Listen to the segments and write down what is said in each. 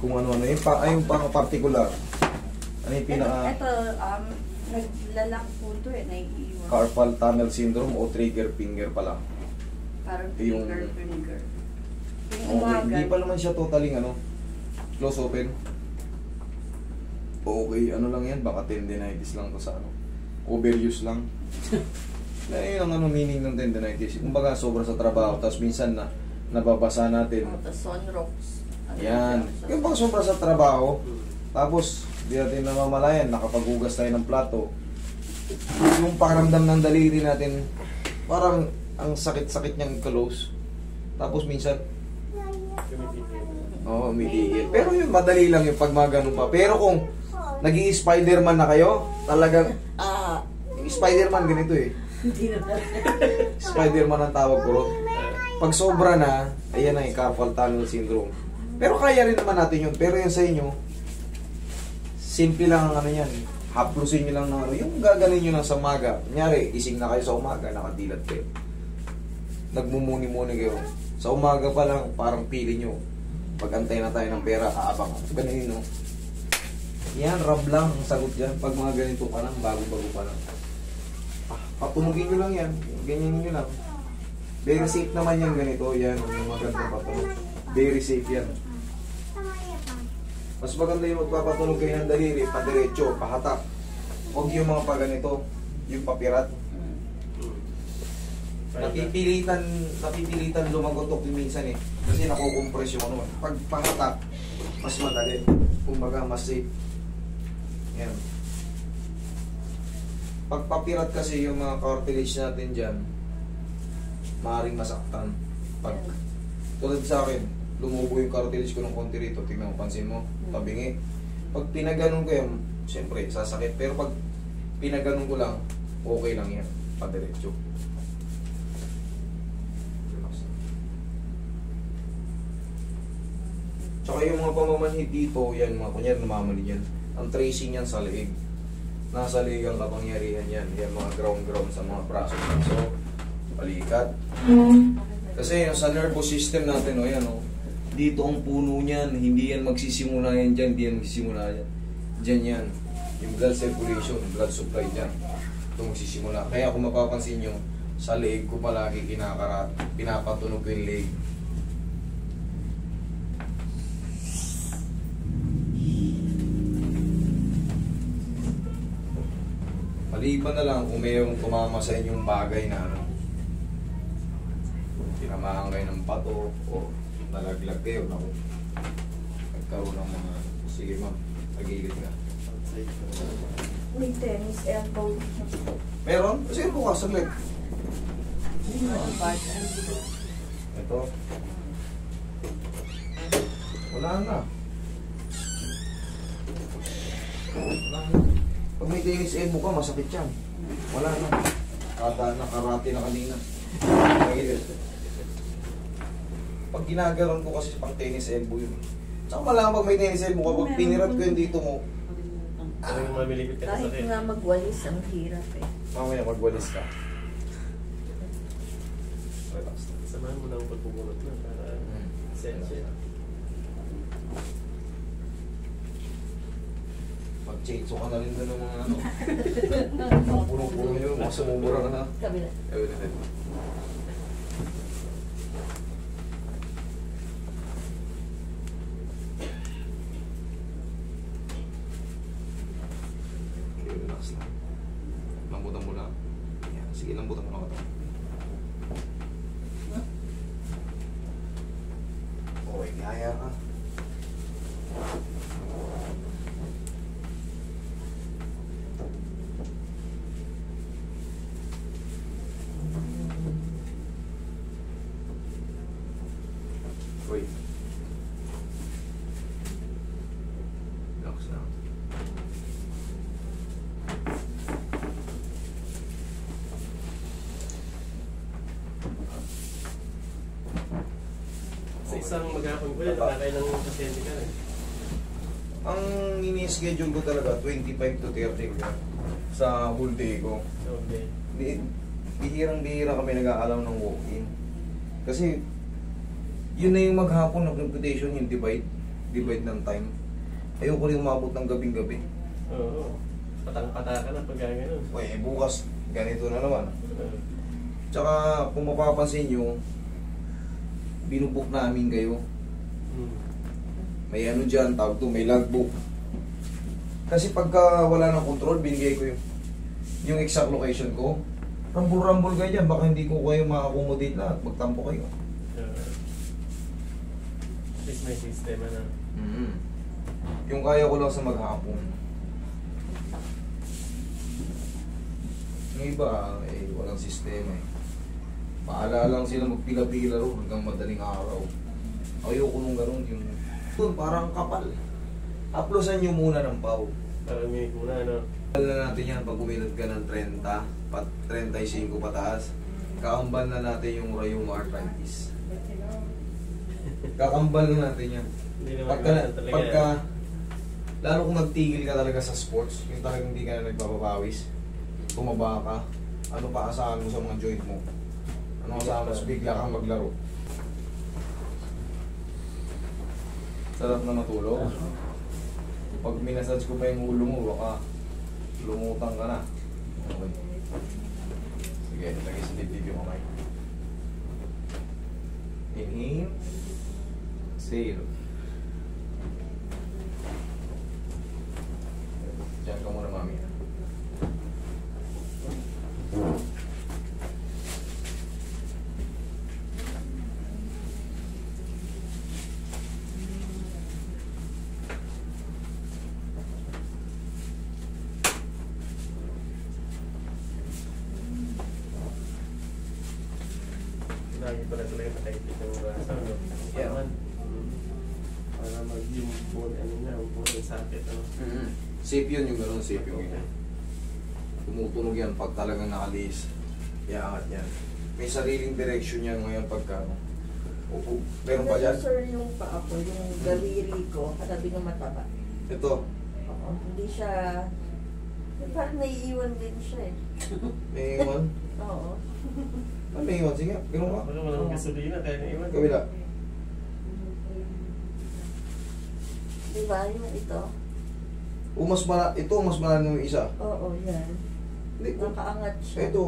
kung ano-ano. Yung pang particular. Ano yung pinaka... Ito, naglalak po ito eh, naiiwan. Carpal tunnel syndrome o trigger finger pala. Parang Yung- trigger finger. Yung Okay, umaga. hindi pa naman siya totaling close open. Okay, ano lang yan, baka tendinitis lang to sa overuse lang. Yun ang meaning ng tendinitis. Kumbaga sobra sa trabaho, tapos minsan nababasa natin. Tapos sunrocks. Yan. Yung bang sobra sa trabaho, tapos di natin namamalayan, nakapaghugas tayo ng plato. Yung pakiramdam ng daliri natin, parang ang sakit-sakit niyang close. Tapos minsan, umitigil. Pero yun, madali lang yung pag mga ganun pa. Pero kung nag-i-Spiderman na kayo, talagang, yung Spiderman ganito eh. Hindi na Spiderman ang tawag ko ron. Pag sobra na, ayan na yung carpal tunnel syndrome. Pero kaya rin naman natin yun. Pero yan sa inyo, simple lang ang yan. Haplusin nyo lang na yung gaganin nyo lang sa umaga. Kunyari, gising na kayo sa umaga, nakadilat kayo. Nagmumuni-muni kayo. Sa umaga pa lang, parang pili nyo. Pag-antay na tayo ng pera, aabang. Ganun no? Yan, rub lang ang sagot dyan. Pag mga ganito pa lang, bago-bago pa lang. Patunugin nyo lang yan. Ganyan nyo lang. Very safe naman yung ganito. Yan, yung magandang patunog. Very safe yan. Mas maganda yung magpapatunog kayo ng daliri, padiretso, pahatak. Huwag yung mga paganito, yung papirat. Napipilitan lumagotok yung minsan eh. Kasi nakukompress yung Pag pahatak, mas madali. Kumbaga, mas safe. Yan. Pag papirat kasi yung mga cartilage natin dyan, maaaring masaktan. Pag, tulad sa akin, lumubo yung cartilage ko ng konti rito, tignan mo, pansin mo, tabingi. Pag pinaganon ko yan, siyempre, sasakit. Pero pag pinaganon ko lang, okay lang yan, padiretso. Tsaka yung mga pamamanhid dito, yan, mga kunyari namamanhid yan. Ang tracing yan sa leeg. Nasa leeg ang kapangyarihan yan. Yan, mga ground sa mga braso. So, balikat. Kasi yung sa nervous system natin, yan, dito ang puno niyan, hindi yan magsisimula yan dyan, hindi yan magsisimula yan. Dyan yan. Yung blood circulation, blood supply dyan. Ito magsisimula. Kaya kung mapapansin nyo, sa leeg ko palagi kinakarat, pinapatunog ko yung leeg. Maliban na lang kung mayroong tumama sa inyong bagay na tinamaan kayo ng bato o nalaglag kayo, nagkaroon ng mga, sige ma'am, tagilid nga. May tennis elbow. Meron? Sige po ka, saglit. Ito. Wala na. Wala na. Pag may tennis elbow ka, masakit yan. Wala na. Nakarati na kanina. Tagilid. Pag ginagaron ko kasi pang tennis elbow yun. Saka malamang pag may tennis elbow ka, pag pinirat ko yung dito mo, Kahit nga magwalis, ang hirap eh. mamaya magwalis ka. Relax. Samahan mo na ang pagpupulot na para sensya. Mag-change ka na rin doon ng mga mga puno-puno yun, mga sumumura ka na. Kabila. Relax lang. Lambutan mo lang. Yan. Sige, lambutan mo lang ito. Okay, kaya ka. Uy. Relax lang. Sa isang maghapon ko yan, nakakailang pasyente ka rin. Ang ini-schedule ko talaga 25 to 30 ko sa whole day ko. Okay. Bihirang-bihira kami nag-aalaw ng walk-in. Kasi yun na yung maghapon ng computation, yung divide. divide ng time. Ayoko rin umabot ng gabing-gabi. Oo. Patang-pata ka na pag gano'n. Uy, bukas, ganito na naman. Tsaka, kung mapapansin nyo, binubok namin kayo. May ano dyan, tawag to, may logbook. Kasi pagka wala ng control, binigay ko yung exact location ko. Rambol-rambol kayo dyan, baka hindi ko kayo ma-accommodate lahat. Magtampo kayo. At least may sistema na. Yung kaya ko lang sa maghapon. Yung iba, walang sistema eh. Paala lang sila magpila-pila ro hanggang madaling araw. Ayoko nung ganun, yung dun, parang kapal. Aplosan nyo muna ng pau. Parang may kuna, no? Kambal na natin yan pag uminod ka ng 30, 35 pataas. Kakambal na natin yung rheuma arthritis. Kakambal na natin yan. Hindi naman Pagka, lalo kung nagtigil ka talaga sa sports, yung talagang hindi ka na nagpapapawis, tumaba ka, ano pa asahan mo sa mga joint mo? Ano asahan mo? Bigla kang maglaro. Sarap na matulog. Pag minasage ko pa yung ulo mo, baka lumutang ka na. Okay. Sige, lagay sa dibdib yung kamay. Inhale. Exhale. Diyan ka muna, mami. Lagi pala talaga nakaipit ng braso, no? Yeah. Para mag-yung bone, ano na, bone ng sakit, ano? Safe yun yung gano'n, safe yung ganyan. Tumutunog yan pag talagang nakalis. Iangat yan. May sariling direction yan ngayon pagka ano. Upo. Meron pa dyan? Sir, yung paa ko, yung daliri ko, katabi ng mataba. Ito. Oo, hindi siya... Parang naiiwan din siya eh. May iwan. Oo. Ano may iwan? Sige, gano'n ka. Baka walang gasolina, kaya naiwan. Kabila. Diba yung ito? O ito mas malalim yung isa. Oo, yan. Hindi ko. Nakaangat siya. Ito.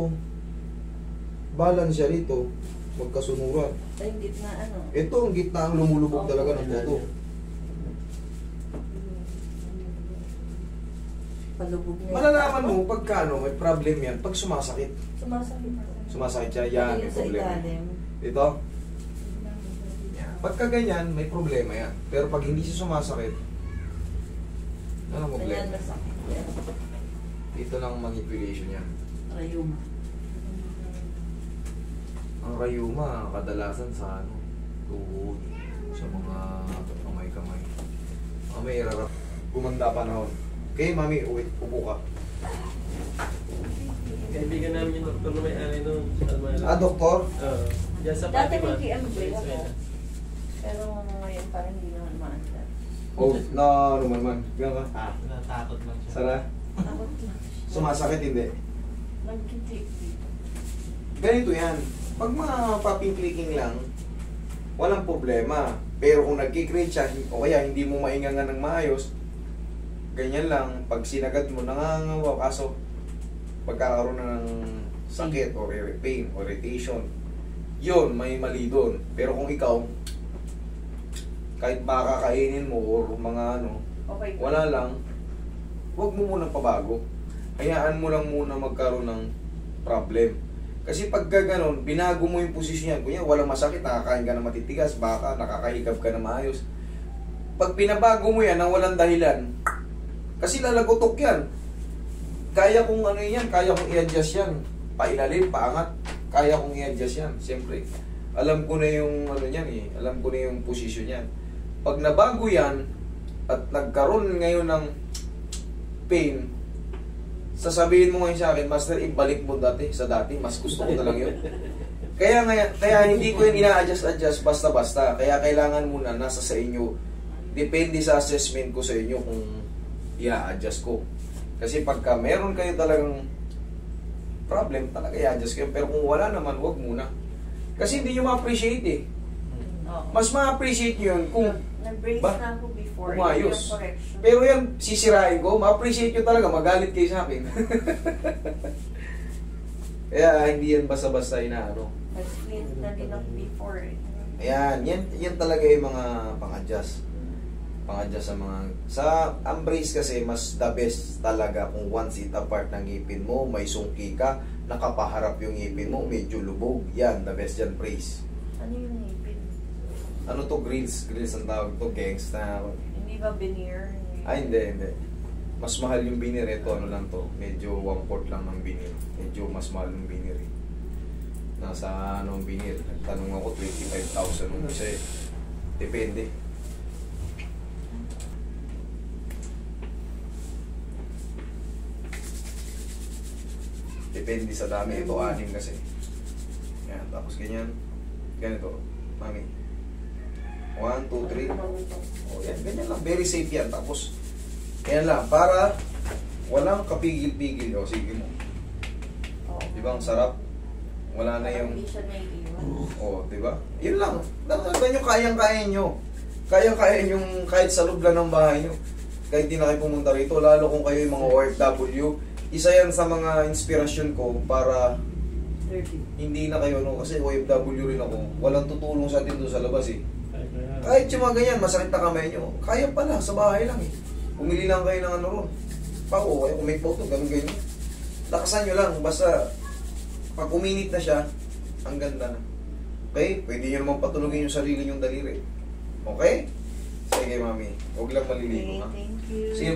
Balance siya rito. Magkasunuran. Ay, yung gitna ano. Ito ang gitna ang lumulubog talaga ng todo. Palubog niya. Malalaman mo pagka ano, may problem yan pag sumasakit. Sumasakit. Sumasakit siya, yan, may Sa problema. ilalim. Dito. Yan. Pagka ganyan, may problema yan. Pero pag hindi siya sumasakit, ano ang Ayan, problema? masakit. Yan. Dito lang ang manipulation yan. Rayuma. Ang rayuma, kadalasan sa ano, tuhod, sa mga kamay-kamay. May irarap. Gumanda panahon. Okay, mami, upo ka. Kaibigan namin yung doktor na may-ari nun. Ah, doktor? Oo. Diyan sa Dati Fatima. may GM ba Yes, ako? ma'am. Pero ngayon parang hindi naman maandar. Oh, na ano man. Gano'n ka? Natakot lang siya. Sara? Takot lang. Sumasakit hindi. Nagkitik. Ganito yan. Pag mga paping-clicking lang, walang problema. Pero kung nagkikreate siya, o kaya hindi mo maingangan ng maayos, ganyan lang, pag sinagad mo, nangangawa, kaso pagkakaroon na ng sakit or pain or irritation, yun, may mali doon. Pero kung ikaw, kahit baka kainin mo or mga ano, Okay. wala lang, huwag mo munang pabago. Hayaan mo lang muna magkaroon ng problem. Kasi pag gano'n, binago mo yung posisyon yan. Kunya, walang masakit, nakakain ka na matitigas, baka nakakahigab ka na maayos. Pag pinabago mo yan nang walang dahilan, kasi lalagotok yan. Kaya kong ano yan, kaya kong i-adjust yan. Pailalim, paangat, kaya kong i-adjust yan. Siyempre, alam ko na yung ano yan eh, alam ko na yung posisyon yan. Pag nabago yan, at nagkaroon ngayon ng pain, sasabihin mo ngayon sa akin, Master, ibalik mo dati sa dati, mas gusto ko na lang yun. Kaya hindi ko yun ina-adjust basta-basta. Kaya kailangan muna nasa sa inyo. Depende sa assessment ko sa inyo kung i-adjust ko. Kasi pagka meron kayo talagang problem, talaga i-adjust kayo. Pero kung wala naman, wag muna. Kasi hindi nyo ma-appreciate eh. Oo. Mas ma-appreciate nyo yun kung Na-brace Ba? na ako before. Umayos. Yung correction. Pero yan, sisirain ko, ma-appreciate nyo talaga, magalit kayo sa akin. Kaya hindi yan basta-basta inaano. Nag-squint na din ako before eh. Ayan, yan talaga yung mga pang-adjust. Pang-adjust sa mga... Sa ang brace kasi, mas the best talaga kung one seat apart ng ngipin mo, may sungki ka, nakapaharap yung ngipin mo, medyo lubog. Yan, the best yan, brace. Ano yung ngipin? Ano to, grills? Grills ang tawag to, gangsta. Hindi ba veneer? Ay, hindi. Mas mahal yung veneer. Ito, ano lang to, medyo 1/4 lang ng veneer. Medyo mas mahal yung veneer eh. Nasa anong veneer? Nagtanong ako, 25,000 yung isa eh. Depende. Depende sa dami. Ito, 6 kasi. Yan, tapos ganyan. Ganito, mami. 1, 2, 3. O yan, ganyan lang. Very safe yan. Tapos, yan lang. Para walang kapigil-pigil. O, sige mo. Oo. Di ba ang sarap? Wala na yung... Hindi siya naiiwan. O, di ba? Yun lang. Dapat yung kayang-kaya nyo. Kayang-kaya yung kahit sa loob lang ng bahay nyo. Kahit di na kayo pumunta rito. Lalo kung kayo yung mga OFW. Isa yan sa mga inspirasyon ko para 30. hindi na kayo, no? Kasi OFW rin ako. Walang tutulong sa atin doon sa labas eh. Kaya, Kahit yung mga ganyan, masakit na kamay nyo. Kaya pala, sa bahay lang eh. Pumili lang kayo ng ano ron. Pako, kayo kung may photo, ganun ganyan. Lakasan nyo lang, basta pag uminit na siya, ang ganda na. Okay? Pwede nyo naman patulogin yung sarili nyong daliri. Okay? Sige, mami. Huwag lang maliligo, Okay, ha? thank you. Sige,